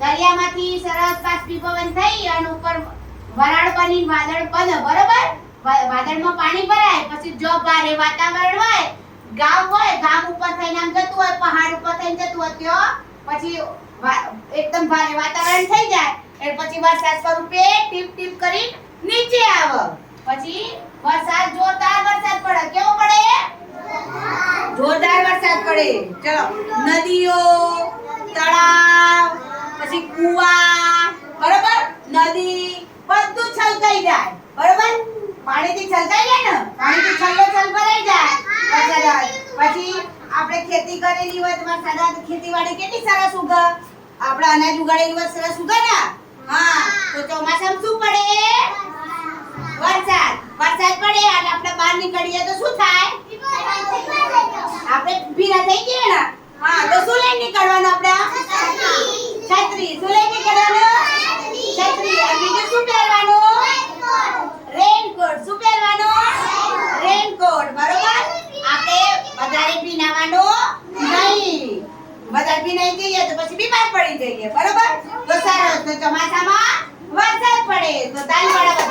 દરિયામાંથી સરસ બાષ્પીભવન થઈ અને ઉપર વરાળ બની વાદળ બને, બરોબર? વાદળમાં પાણી ભરાય, પછી જો ભારે વાતાવરણ હોય, ગામ હોય, ગામ ઉપર થઈને આમ જતું હોય, પહાડ ઉપર થઈને જતું હોય, ત્યાં પછી એકદમ ભારે વાતાવરણ થઈ જાય એટલે પછી વરસાદ સ્વરૂપે ટીપ ટીપ કરી નીચે આવે, પછી વરસાદ જોરદાર વરસાદ પડે. કેવો પડે? જોરદાર વરસાદ પડે. ચલો, નદીઓ, તળાવ, પછી કુવા, બરોબર? નદી બધું છલકાઈ જાય, બરોબર? પાણીથી છલકાઈ જાય ને, પાણીથી છલ ભરાઈ જાય. પછી આપણે ખેતી કરેલી હોય તો વરસાદ ખેતીવાડી કેટલી સરસ ઉગે, આપણે અનાજ ઉગાડેલું હોય સરસ ઉગે ને. હા, તો ચોમાસામાં શું પડે? વરસાદ. વરસાદ પડે અને આપણે બહાર નીકળીએ તો શું થાય? આપણે ભીના થઈ જઈએ ને. હા, તો શું લઈને નીકળવાનું આપણે? છત્રી. શું લઈને નીકળવાનું? છત્રી. અને બીજું શું પહેરવાનું? રેનકોટ. શું પહેરવાનું? રેનકોટ, બરોબર? આપણે વધારે ભીનાવાનું નહીં. વધારે ભીનાઈ જઈએ તો પછી બીમાર પડી જઈએ, બરોબર? તો સારું, તો ચોમાસામાં વરસાદ પડે તો તાળી પાડો.